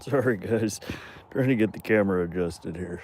Sorry guys, trying to get the camera adjusted here.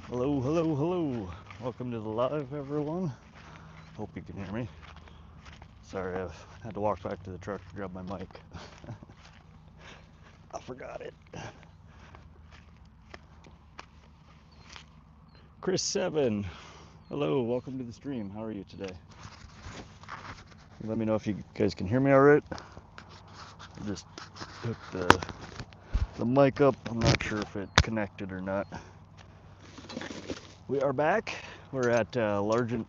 Hello, hello, hello. Welcome to the live, everyone. Hope you can hear me. Sorry, I had to walk back to the truck to grab my mic. I forgot it. Chris7, hello, welcome to the stream. How are you today? Let me know if you guys can hear me all right. I just hooked the mic up. I'm not sure if it connected or not. We are back. We're at Largent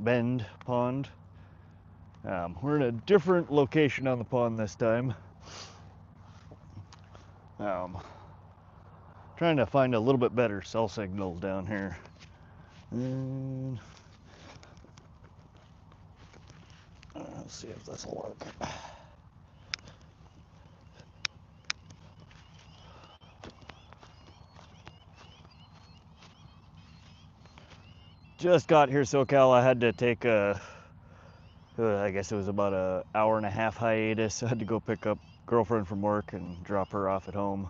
Bend Pond. We're in a different location on the pond this time. Trying to find a little bit better cell signals down here. And let's see if this will work. Just got here, SoCal. I had to take a, I guess it was about an hour and a half hiatus. I had to go girlfriend from work and drop her off at home,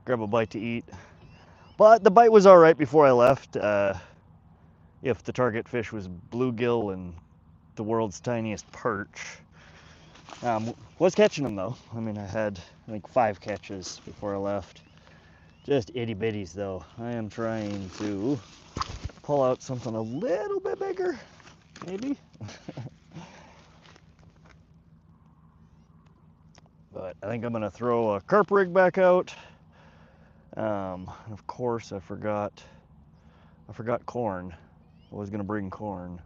grab a bite to eat. But the bite was all right before I left. If the target fish was bluegill and the world's tiniest perch. Was catching them though. I mean, I had I think 5 catches before I left. Just itty bitties though. I am trying to pull out something a little bit bigger, maybe. But I think I'm gonna throw a carp rig back out. Of course, I forgot corn. I was gonna bring corn.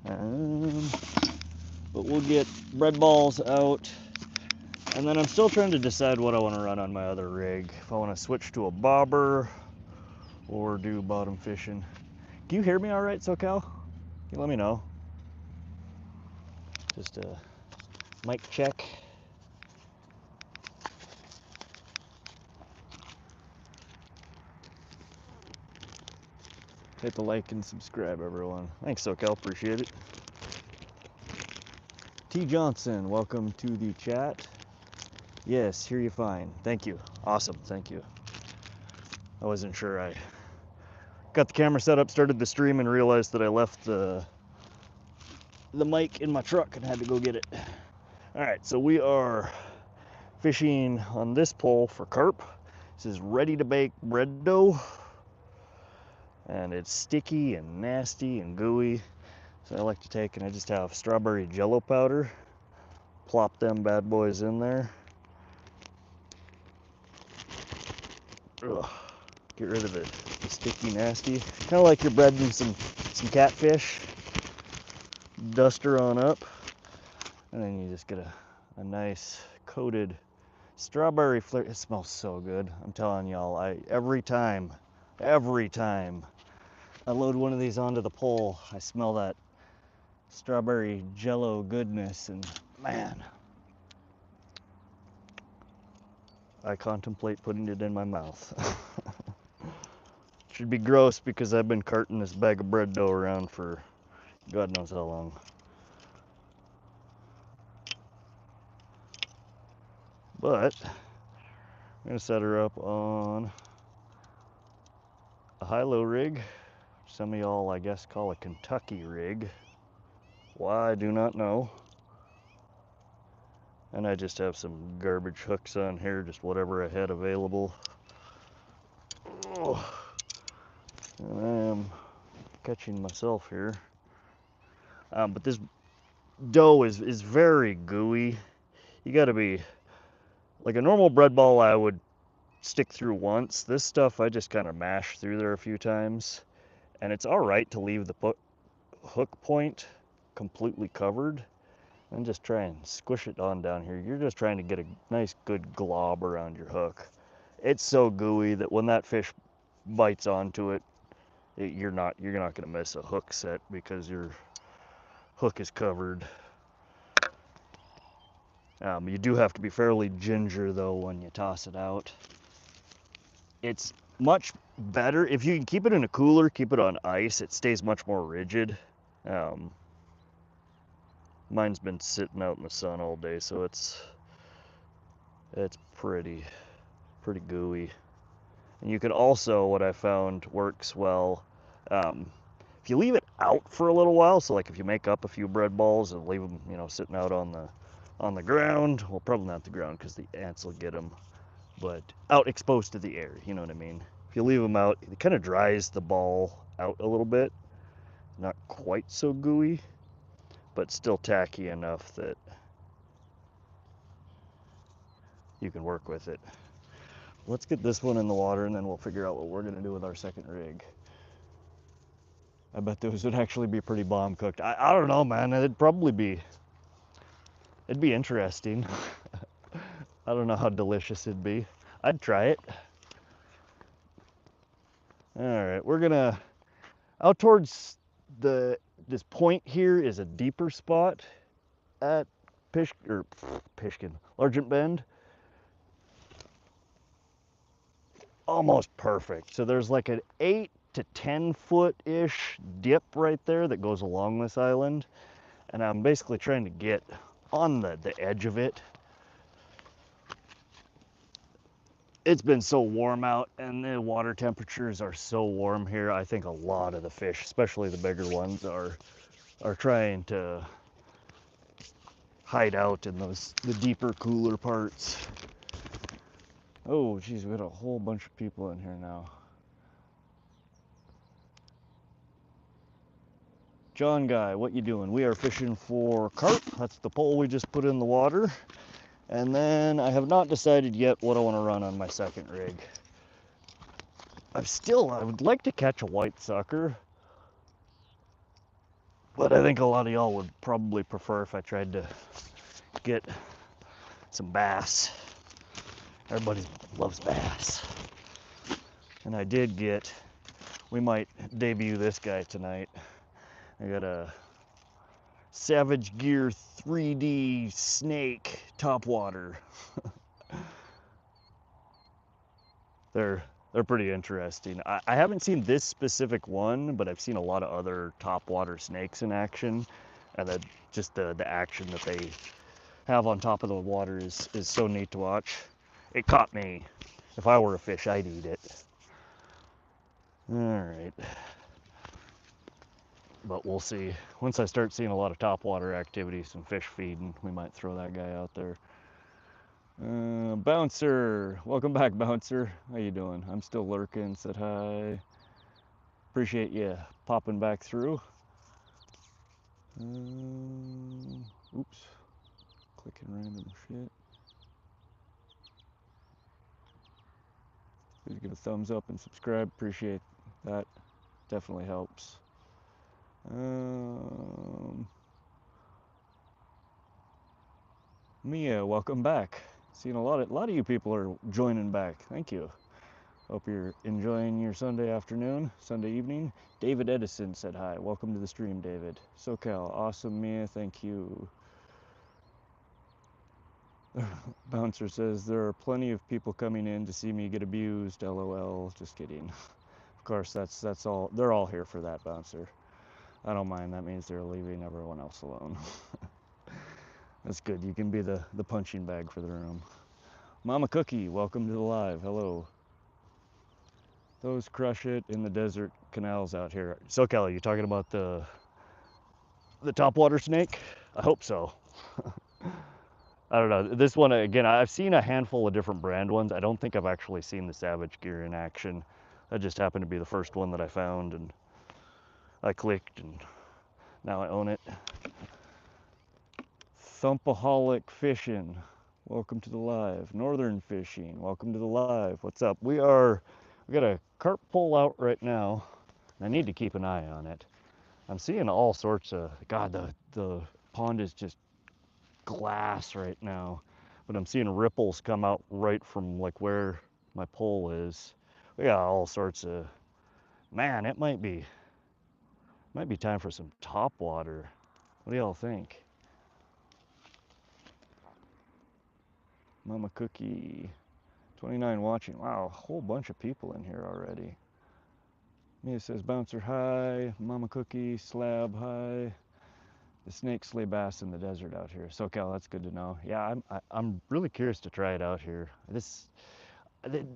But we'll get bread balls out. And then I'm still trying to decide what I want to run on my other rig. If I want to switch to a bobber or do bottom fishing. Can you hear me all right, SoCal? Can you let me know? Just a mic check. Hit the like and subscribe, everyone. Thanks, SoCal. Appreciate it. T. Johnson, welcome to the chat. Yes, hear you fine. Thank you. Awesome. Thank you. I wasn't sure. I got the camera set up, started the stream, and realized that I left the mic in my truck and had to go get it. All right, so we are fishing on this pole for carp. This is ready to bake bread dough. And it's sticky and nasty and gooey. So I like to take, and I just have strawberry jello powder. Plop them bad boys in there. Ugh, get rid of it. The sticky, nasty. Kind of like you're breading some catfish. Dust her on up. And then you just get a nice coated strawberry flavor. It smells so good. I'm telling y'all, every time I load one of these onto the pole, I smell that strawberry jello goodness, and man, I contemplate putting it in my mouth. Should be gross because I've been carting this bag of bread dough around for God knows how long. But I'm gonna set her up on a high-low rig. Some of y'all, I guess, call a Kentucky rig. Why, I do not know. And I just have some garbage hooks on here, just whatever I had available. Oh. And I am catching myself here. But this dough is very gooey. You gotta be, like a normal bread ball I would stick through once. This stuff I just kind of mash through there a few times. And it's all right to leave the hook point completely covered and just try and squish it on down here. You're just trying to get a nice good glob around your hook. It's so gooey that when that fish bites onto it, you're not going to miss a hook set because your hook is covered. You do have to be fairly ginger though when you toss it out. It's much better if you can keep it in a cooler, keep it on ice. It stays much more rigid. Mine's been sitting out in the sun all day, so it's pretty gooey. And you can also, what I found works well, if you leave it out for a little while. So like if you make up a few bread balls and leave them, sitting out on the ground. Well, probably not the ground because the ants will get them, but out exposed to the air. You know what I mean? If you leave them out, it kind of dries the ball out a little bit. Not quite so gooey, but still tacky enough that you can work with it. Let's get this one in the water and then we'll figure out what we're gonna do with our second rig. I bet those would actually be pretty bomb cooked. I don't know, man. It'd be interesting. I don't know how delicious it'd be. I'd try it. All right, we're gonna, out towards this point here is a deeper spot at Largent Bend. Almost perfect. So there's like an 8 to 10 foot-ish dip right there that goes along this island. And I'm basically trying to get on the edge of it. It's been so warm out, and the water temperatures are so warm here. I think a lot of the fish, especially the bigger ones, are trying to hide out in the deeper, cooler parts. Oh, geez, we got a whole bunch of people in here now. John Guy, what you doing? We are fishing for carp. That's the pole we just put in the water. And then I have not decided yet what I want to run on my second rig. I would like to catch a white sucker, but I think a lot of y'all would probably prefer if I tried to get some bass. Everybody loves bass. And we might debut this guy tonight. I got a Savage Gear 3D snake topwater. They're pretty interesting. I haven't seen this specific one, but I've seen a lot of other topwater snakes in action, and just the action that they have on top of the water is so neat to watch. It caught me. If I were a fish, I'd eat it. All right. But we'll see. Once I start seeing a lot of topwater activity, some fish feeding, we might throw that guy out there. Bouncer, welcome back, Bouncer. How you doing? I'm still lurking. Said hi. Appreciate you popping back through. Oops, clicking random shit. Please give a thumbs up and subscribe. Appreciate that. Definitely helps. Mia, welcome back. Seeing a lot of you people are joining back. Thank you. Hope you're enjoying your Sunday afternoon, Sunday evening. David Edison said hi. Welcome to the stream, David. SoCal, awesome, Mia. Thank you. Bouncer says there are plenty of people coming in to see me get abused. LOL. Just kidding. Of course, that's all. They're all here for that, Bouncer. I don't mind. That means they're leaving everyone else alone. That's good. You can be the punching bag for the room. Mama Cookie, welcome to the live. Hello. Those crush it in the desert canals out here. SoCal, are you talking about the topwater snake? I hope so. I don't know. This one, again, I've seen a handful of different brand ones. I don't think I've actually seen the Savage Gear in action. That just happened to be the first one that I found, and I clicked, and now I own it. Thumpaholic Fishing, welcome to the live. Northern Fishing, welcome to the live. What's up? We got a carp pole out right now. I need to keep an eye on it. I'm seeing all sorts of, God, the pond is just glass right now, but I'm seeing ripples come out right from like where my pole is. We got all sorts of, man, it might be time for some top water. What do y'all think? Mama Cookie, 29 watching. Wow, a whole bunch of people in here already. Mia says, Bouncer, hi. Mama Cookie, Slab, hi. The snake slay bass in the desert out here. SoCal, that's good to know. Yeah, I'm really curious to try it out here.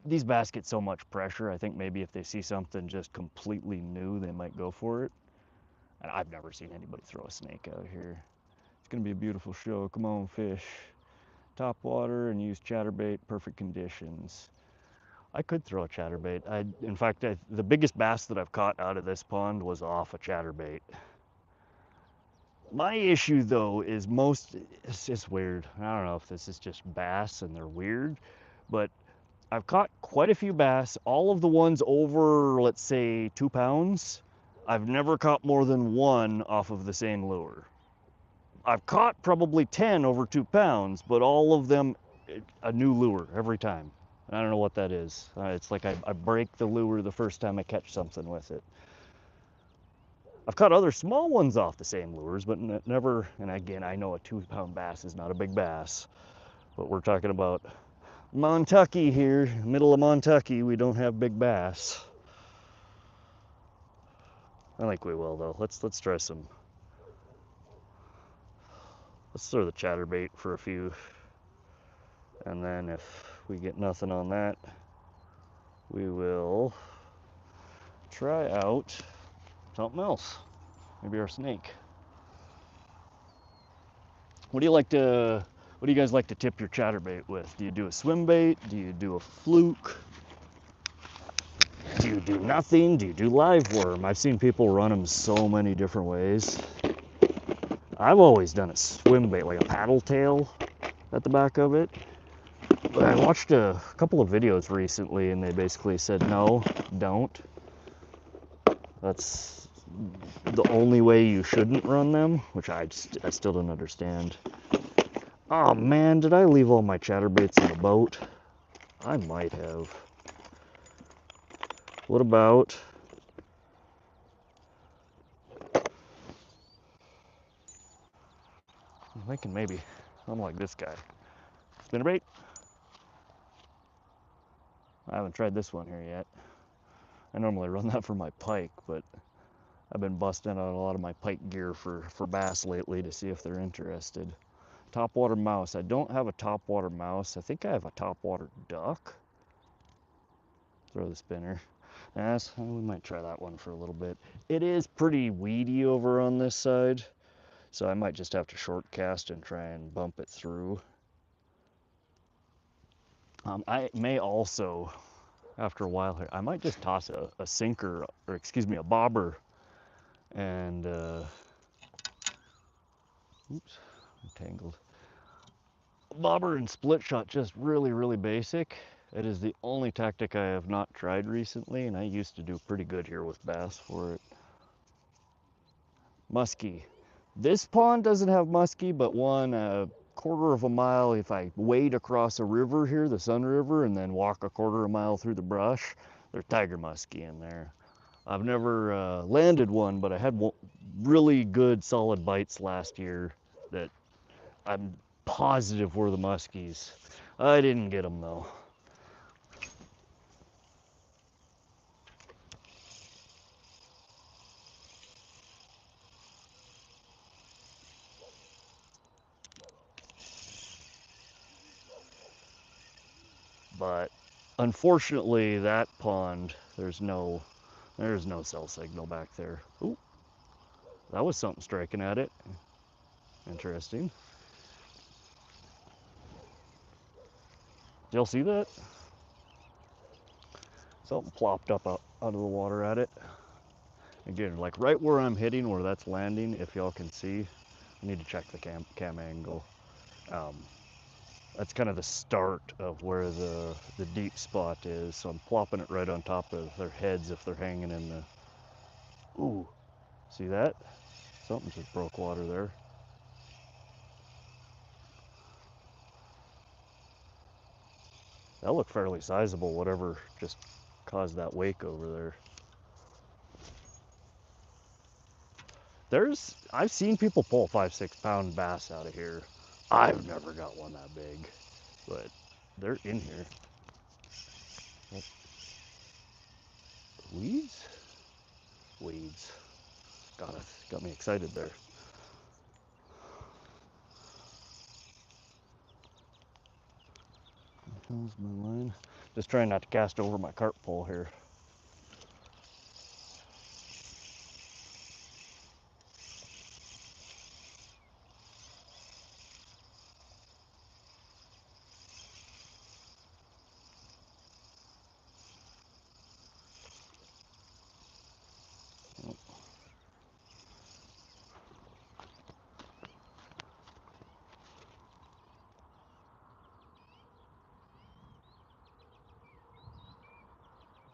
These bass get so much pressure. I think maybe if they see something just completely new, they might go for it. And I've never seen anybody throw a snake out here. It's gonna be a beautiful show. Come on, fish. Top water and use chatterbait, perfect conditions. I could throw a chatterbait. In fact, the biggest bass that I've caught out of this pond was off a chatterbait. My issue though is it's just weird. I don't know if this is just bass and they're weird, but I've caught quite a few bass. All of the ones over, let's say, 2 pounds, I've never caught more than one off of the same lure. I've caught probably 10 over 2 pounds, but all of them a new lure every time. I don't know what that is. It's like I break the lure the first time I catch something with it. I've caught other small ones off the same lures, but never, and again, I know a 2-pound bass is not a big bass, but we're talking about Montucky here, middle of Montucky, we don't have big bass. I think we will though. Let's try some Let's throw the chatterbait for a few. And then if we get nothing on that, we will try out something else. Maybe our snake. What do you guys like to tip your chatterbait with? Do you do a swim bait? Do you do a fluke? Do you do nothing? Do you do live worm? I've seen people run them so many different ways. I've always done a swim bait, like a paddle tail at the back of it. But I watched a couple of videos recently and they basically said, no, don't. That's the only way you shouldn't run them, which I still don't understand. Oh man, did I leave all my chatterbaits in the boat? I might have. What about... I'm thinking maybe, unlike this guy. Spinnerbait? I haven't tried this one here yet. I normally run that for my pike, but I've been busting out a lot of my pike gear for bass lately to see if they're interested. Topwater mouse. I don't have a topwater mouse. I think I have a topwater duck. Throw the spinner. Yes, we might try that one for a little bit. It is pretty weedy over on this side, so I might just have to short cast and try and bump it through. I may also, after a while here, I might just toss a sinker, or excuse me, a bobber, and oops, I'm tangled. Bobber and split shot, just really basic. It is the only tactic I have not tried recently, and I used to do pretty good here with bass for it. Muskie. This pond doesn't have muskie, but one a quarter of a mile, if I wade across a river here, the Sun River, and then walk a quarter of a mile through the brush, there's tiger muskie in there. I've never landed one, but I had really good solid bites last year that I'm positive were the muskies. I didn't get them though. But unfortunately, that pond, there's no cell signal back there. Ooh, that was something striking at it. Interesting. Did y'all see that? Something plopped up out of the water at it. Again, like right where I'm hitting, where that's landing, if y'all can see. I need to check the cam angle. That's kind of the start of where the deep spot is. So I'm plopping it right on top of their heads if they're hanging in the... Ooh, see that? Something just broke water there. That looked fairly sizable, whatever just caused that wake over there. I've seen people pull 5-6 pound bass out of here. I've never got one that big, but they're in here. Oh. Weeds? Weeds. Got me excited there. How's my line? Just trying not to cast over my carp pole here.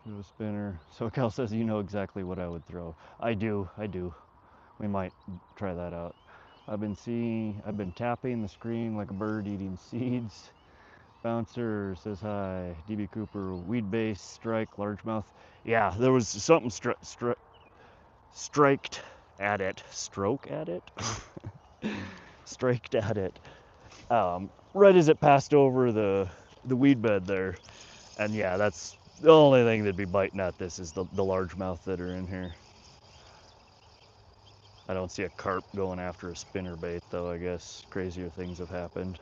No spinner. SoCal says you know exactly what I would throw. I do. We might try that out. I've been tapping the screen like a bird eating seeds. Bouncer says hi. DB Cooper, weed base, strike, largemouth. Yeah, there was something striked at it. Stroke at it? Striked at it. Right as it passed over the weed bed there. And yeah, that's the only thing that'd be biting at this is the largemouth that are in here. I don't see a carp going after a spinner bait though. I guess crazier things have happened.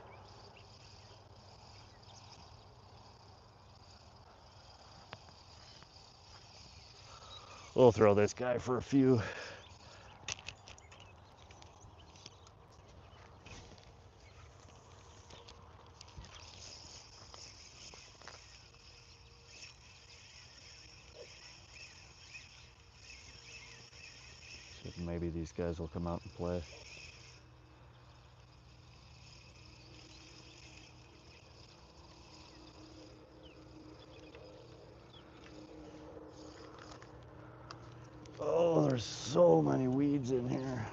We'll throw this guy for a few. Maybe these guys will come out and play. Oh, there's so many weeds in here.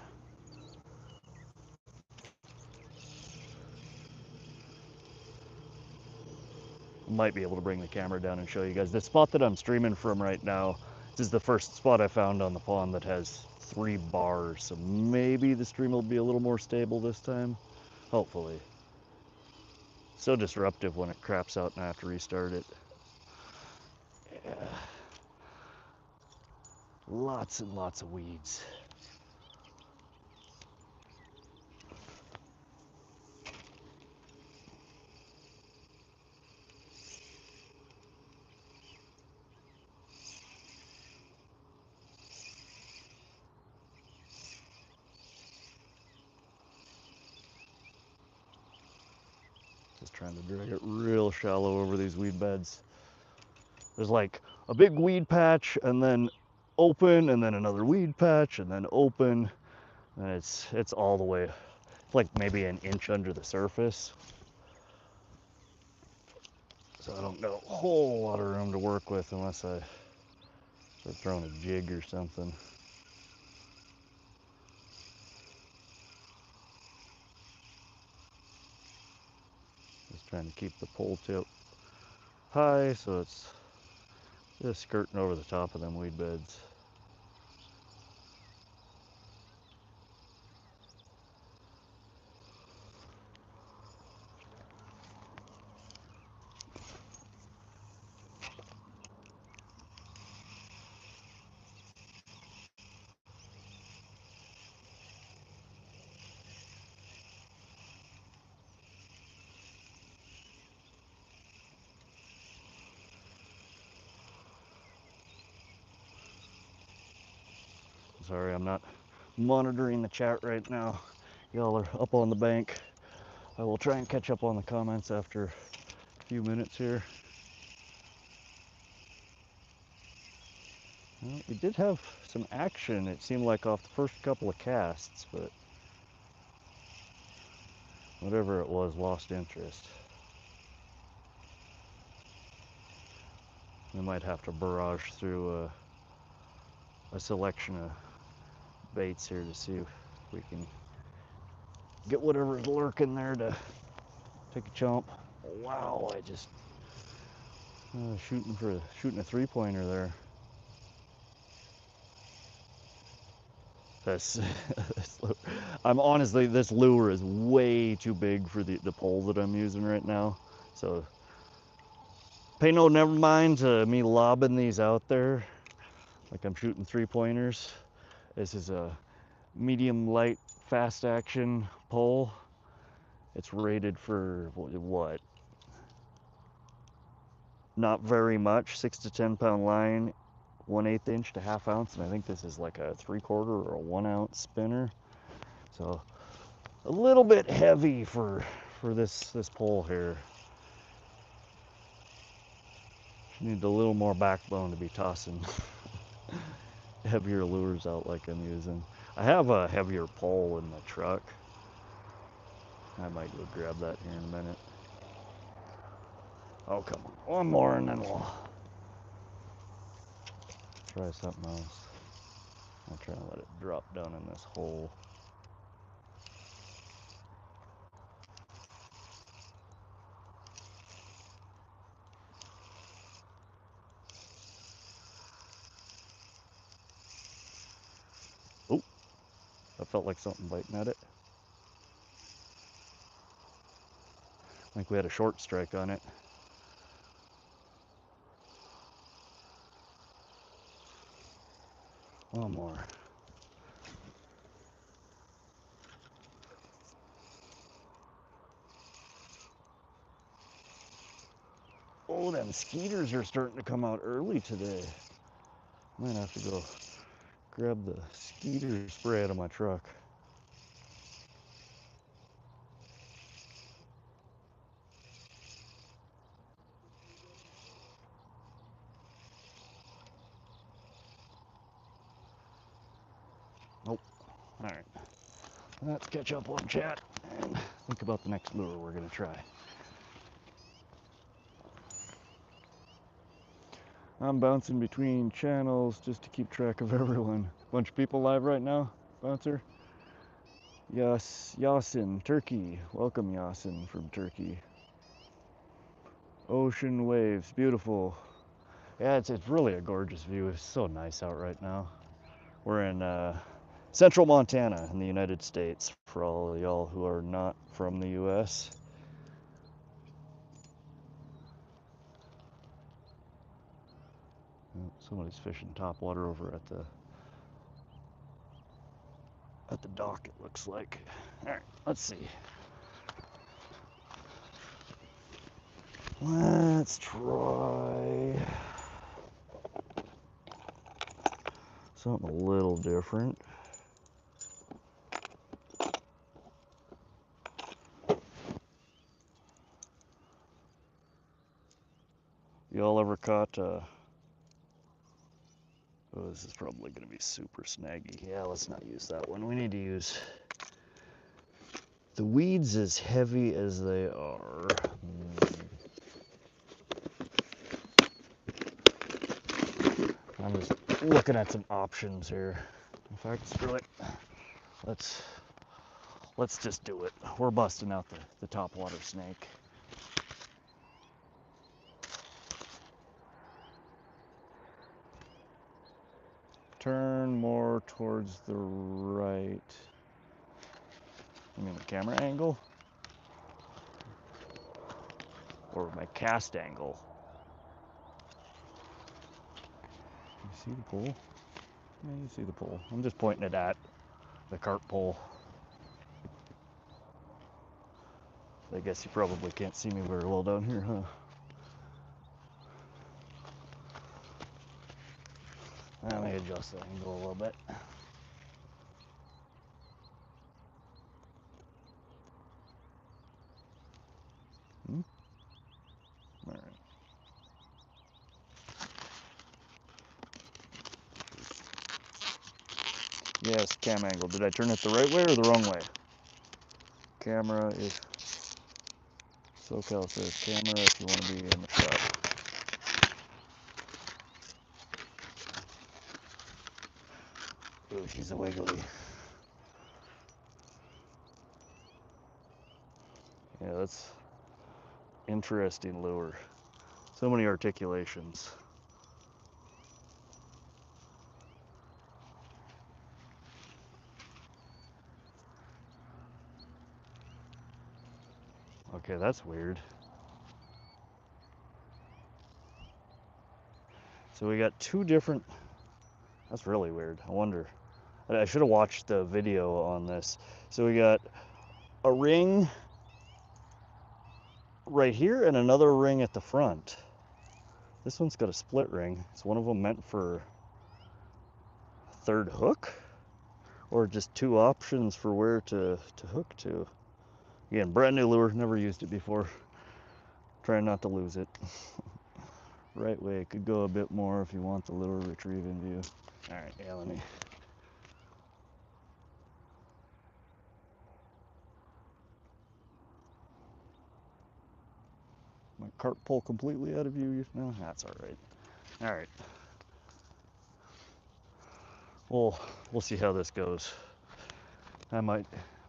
Might be able to bring the camera down and show you guys. The spot that I'm streaming from right now, this is the first spot I found on the pond that has 3 bars. So maybe the stream will be a little more stable this time. Hopefully. So disruptive when it craps out and I have to restart it. Yeah. Lots and lots of weeds. Just trying to drag it real shallow over these weed beds. There's like a big weed patch and then open and then another weed patch and then open. And it's all the way, it's like maybe an inch under the surface. So I don't got a whole lot of room to work with unless I start throwing a jig or something. Just trying to keep the pole tip high so it's just skirting over the top of them weed beds. Sorry, I'm not monitoring the chat right now. Y'all are up on the bank. I will try and catch up on the comments after a few minutes here. Well, we did have some action, it seemed like, off the first couple of casts, but whatever it was, lost interest. We might have to barrage through a selection of baits here to see if we can get whatever's lurking there to take a chomp. Wow, I just shooting a 3-pointer there. I'm honestly, this lure is way too big for the pole that I'm using right now. So pay no never mind to me lobbing these out there like I'm shooting 3-pointers. This is a medium light fast action pole. It's rated for what? Not very much, 6 to 10 pound line, 1/8 inch to 1/2 ounce, and I think this is like a 3/4 or a 1 ounce spinner. So a little bit heavy for this pole here. You need a little more backbone to be tossing heavier lures out like I'm using. I have a heavier pole in the truck. I might go grab that here in a minute. Oh, come on. One more and then we'll try something else. I'll try and let it drop down in this hole. Oh, that felt like something biting at it. I think we had a short strike on it. One more. Oh, them skeeters are starting to come out early today. Might have to go grab the skeeter spray out of my truck. Nope. All right. Let's catch up on chat and think about the next lure we're gonna try. I'm bouncing between channels just to keep track of everyone. Bunch of people live right now, Bouncer. Yes, Yasin, Turkey. Welcome, Yasin from Turkey. Ocean waves, beautiful. Yeah, it's really a gorgeous view. It's so nice out right now. We're in central Montana in the United States, for all of y'all who are not from the US. Oh, somebody's fishing topwater over at the dock, it looks like. All right, let's see. Let's try something a little different. Y'all ever caught, oh, this is probably gonna be super snaggy. Yeah, let's not use that one. We need to use the weeds as heavy as they are. I'm just looking at some options here. In fact, screw it. Let's just do it. We're busting out the topwater snake. Turn more towards the right. You mean the camera angle? Or my cast angle? You see the pole? Yeah, you see the pole. I'm just pointing it at the carp pole. I guess you probably can't see me very well down here, huh? Let me adjust the angle a little bit. All right. Yes, cam angle. Did I turn it the right way or the wrong way? Camera is... SoCal says camera if you want to be in the shot. Ooh, she's a wiggly. Yeah, that's interesting lure. So many articulations. Okay, that's weird. So we got two different... That's really weird. I wonder. I should have watched the video on this. So we got a ring right here and another ring at the front. This one's got a split ring. Is one of them meant for a third hook? Or just two options for where to hook to? Again, brand new lure, never used it before. Trying not to lose it. Right way, it could go a bit more if you want the lure retrieving view. All right, yeah, let me. My carp pull completely out of view. No, that's all right. All right. We'll see how this goes. I might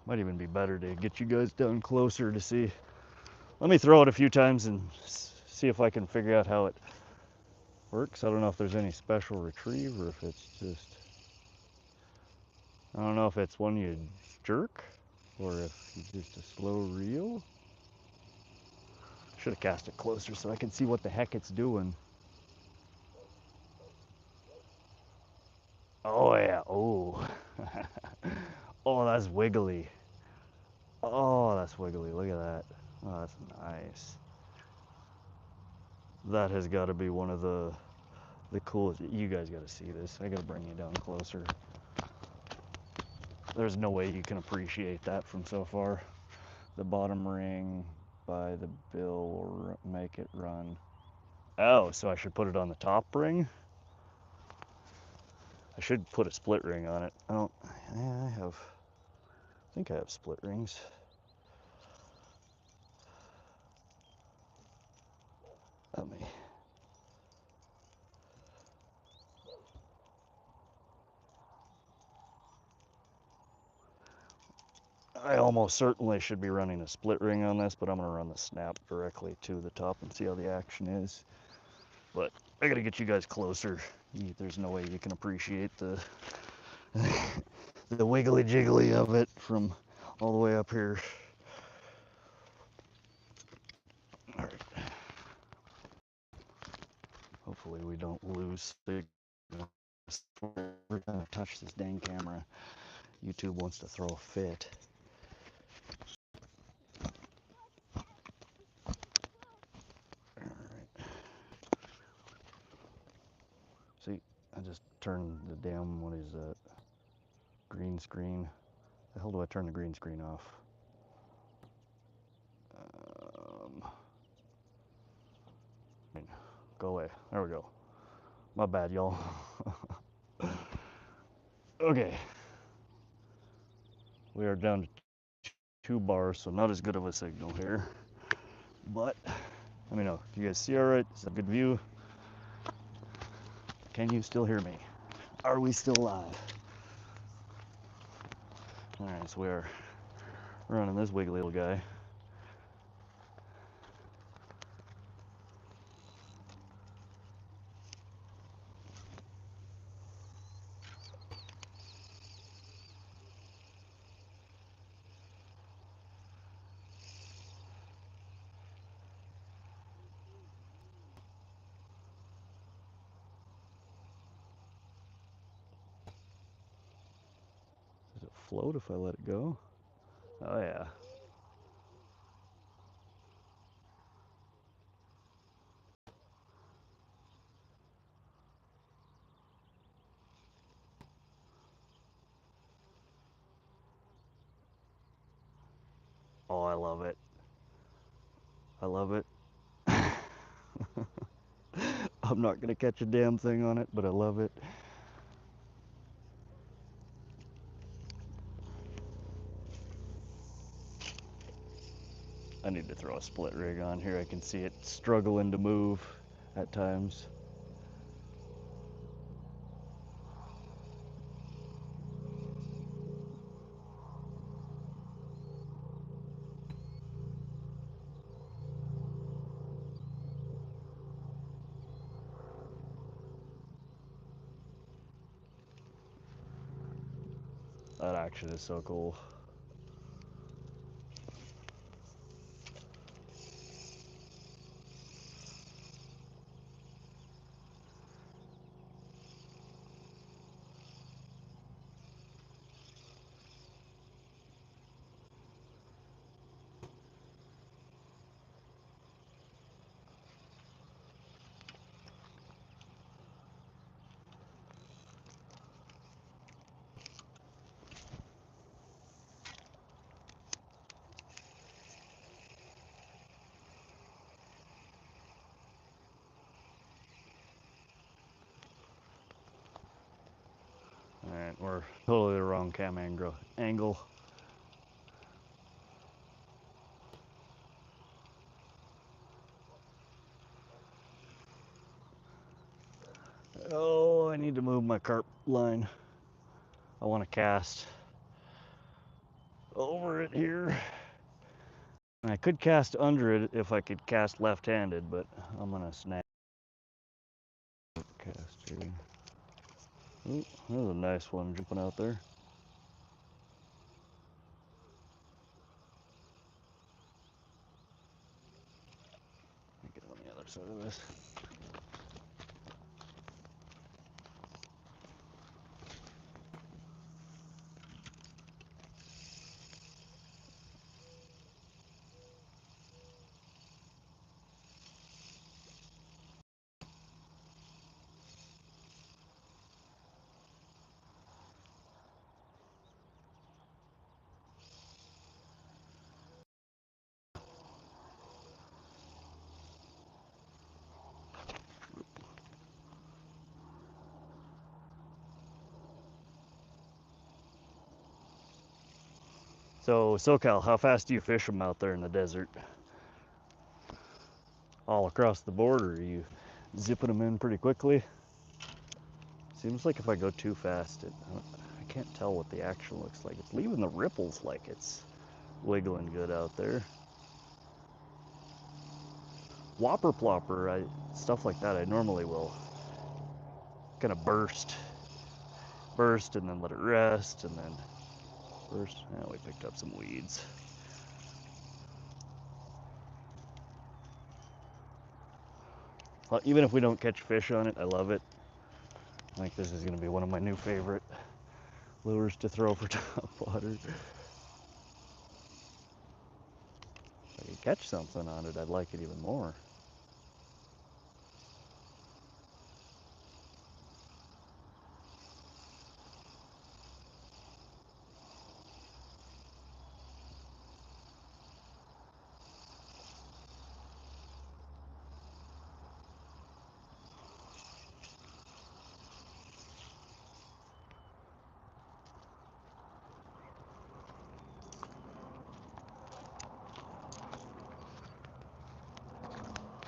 even be better to get you guys down closer to see. Let me throw it a few times and see if I can figure out how it works. I don't know if there's any special retrieve or if it's just, I don't know if it's one you jerk or if you just a slow reel. Should have cast it closer so I can see what the heck it's doing. Oh yeah, oh. Oh, that's wiggly. Oh, that's wiggly, look at that. Oh, that's nice. That has got to be one of the coolest. You guys got to see this. I got to bring you down closer. There's no way you can appreciate that from so far. The bottom ring by the bill will make it run. Oh, so I should put it on the top ring? I should put a split ring on it. I don't, yeah, I think I have split rings. Let me. I almost certainly should be running a split ring on this, but I'm going to run the snap directly to the top and see how the action is. But I got to get you guys closer. There's no way you can appreciate the the wiggly jiggly of it from all the way up here. All right. Hopefully we don't lose signal. Every time I touch this dang camera, YouTube wants to throw a fit. See, I just turned the damn, what is that? Green screen. The hell do I turn the green screen off? Go away. There we go. My bad, y'all. Okay. We are down to 2 bars, so not as good of a signal here. But, let me know. Do you guys see all right? Is that a good view? Can you still hear me? Are we still live? Alright, so we are running this wiggly little guy. Does it float if I let it go? Oh yeah. Oh, I love it. I love it. I'm not gonna catch a damn thing on it, but I love it. I need to throw a split rig on here. I can see it struggling to move at times. That action is so cool. Alright, we're totally the wrong cam angle. Oh, I need to move my carp line. I want to cast over it here. I could cast under it if I could cast left-handed, but I'm gonna snap. Cast here. Ooh, that was a nice one jumping out there. Let me get on the other side of this. So, SoCal, how fast do you fish them out there in the desert? All across the board, or are you zipping them in pretty quickly? Seems like if I go too fast, I can't tell what the action looks like. It's leaving the ripples like it's wiggling good out there. Whopper plopper, stuff like that, I normally will kind of burst, and then let it rest, and then burst. Yeah, we picked up some weeds. Well, even if we don't catch fish on it, I love it. I think this is going to be one of my new favorite lures to throw for top water. If I could catch something on it, I'd like it even more.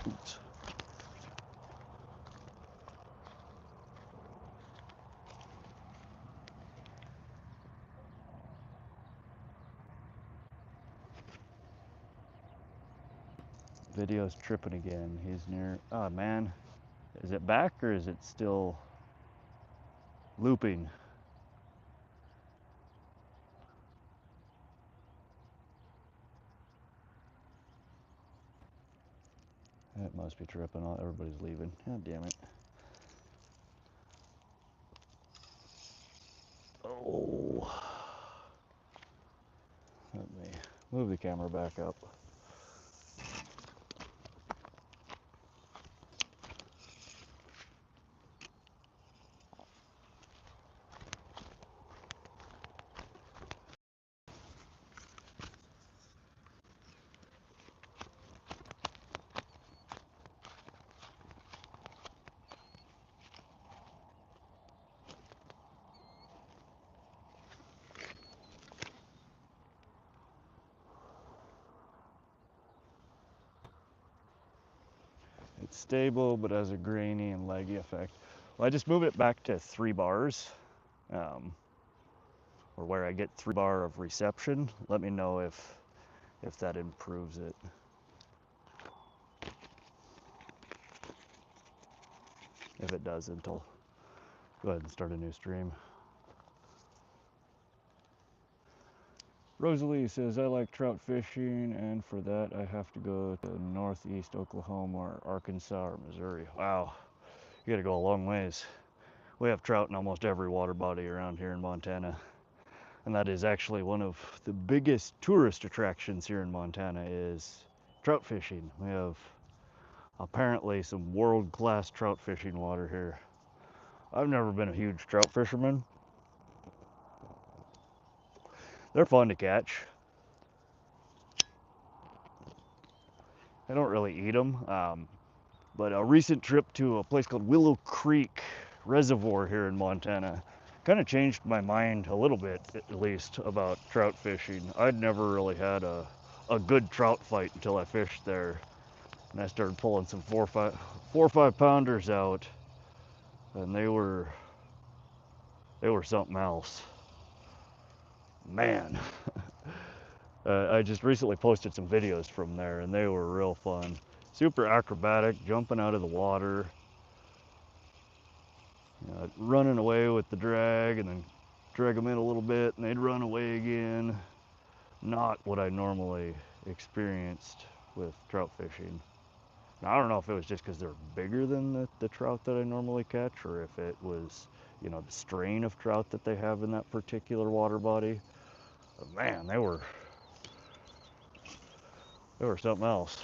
Oops. Video's tripping again. He's near. Oh man, is it back or is it still looping? It must be tripping. Everybody's leaving. God damn it. Oh. Let me move the camera back up. It's stable, but has a grainy and leggy effect. Well, I just moved it back to 3 bars, or where I get 3 bar of reception. Let me know if that improves it. If it doesn't, I'll go ahead and start a new stream. Rosalie says, I like trout fishing, and for that I have to go to northeast Oklahoma or Arkansas or Missouri. Wow, you gotta go a long ways. We have trout in almost every water body around here in Montana. And that is actually one of the biggest tourist attractions here in Montana is trout fishing. We have apparently some world-class trout fishing water here. I've never been a huge trout fisherman. They're fun to catch. I don't really eat them, but a recent trip to a place called Willow Creek Reservoir here in Montana kind of changed my mind a little bit, at least, about trout fishing. I'd never really had a good trout fight until I fished there, and I started pulling some 4 or 5 pounders out, and they were something else, man. I just recently posted some videos from there, and they were real fun. Super acrobatic, jumping out of the water, running away with the drag, and then drag them in a little bit, and they'd run away again. Not what I normally experienced with trout fishing. Now, I don't know if it was just because they're bigger than the trout that I normally catch, or if it was, the strain of trout that they have in that particular water body. But man, they were something else.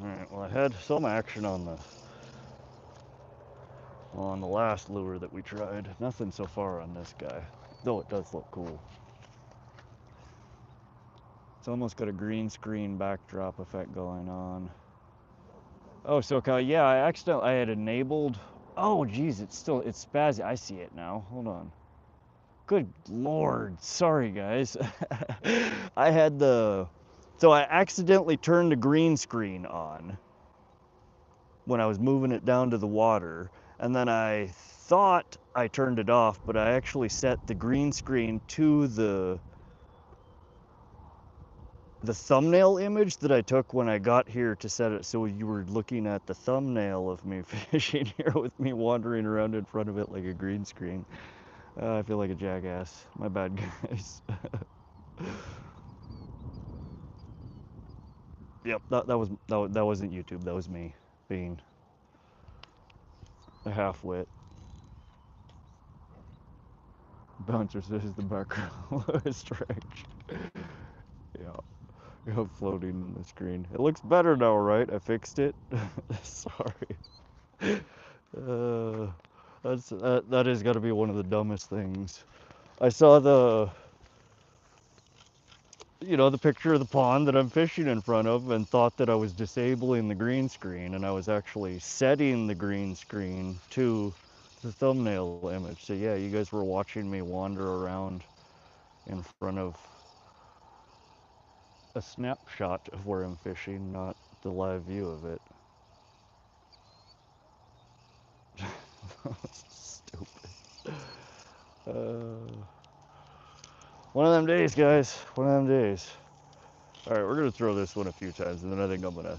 All right, well, I had some action on the last lure that we tried. Nothing so far on this guy. Though it does look cool. It's almost got a green screen backdrop effect going on. Oh, so yeah, I had enabled. Oh, geez, it's spazzy. I see it now. Hold on. Good Lord. Sorry, guys. So I accidentally turned the green screen on when I was moving it down to the water. And then I thought I turned it off, but I actually set the green screen to the thumbnail image that I took when I got here to set it, so you were looking at the thumbnail of me fishing here with me wandering around in front of it like a green screen. I feel like a jackass. My bad, guys. Yep, that wasn't YouTube. That was me being a half-wit. Bouncer says the background was stretched. Yeah, floating in the screen. It looks better now, right? I fixed it. Sorry. That has got to be one of the dumbest things. I saw the picture of the pond that I'm fishing in front of and thought that I was disabling the green screen, and I was actually setting the green screen to the thumbnail image. So yeah, you guys were watching me wander around in front of a snapshot of where I'm fishing, not the live view of it. Stupid. One of them days, guys. One of them days. All right, we're gonna throw this one a few times, and then I think I'm gonna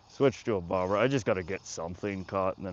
switch to a bobber. I just gotta get something caught, and then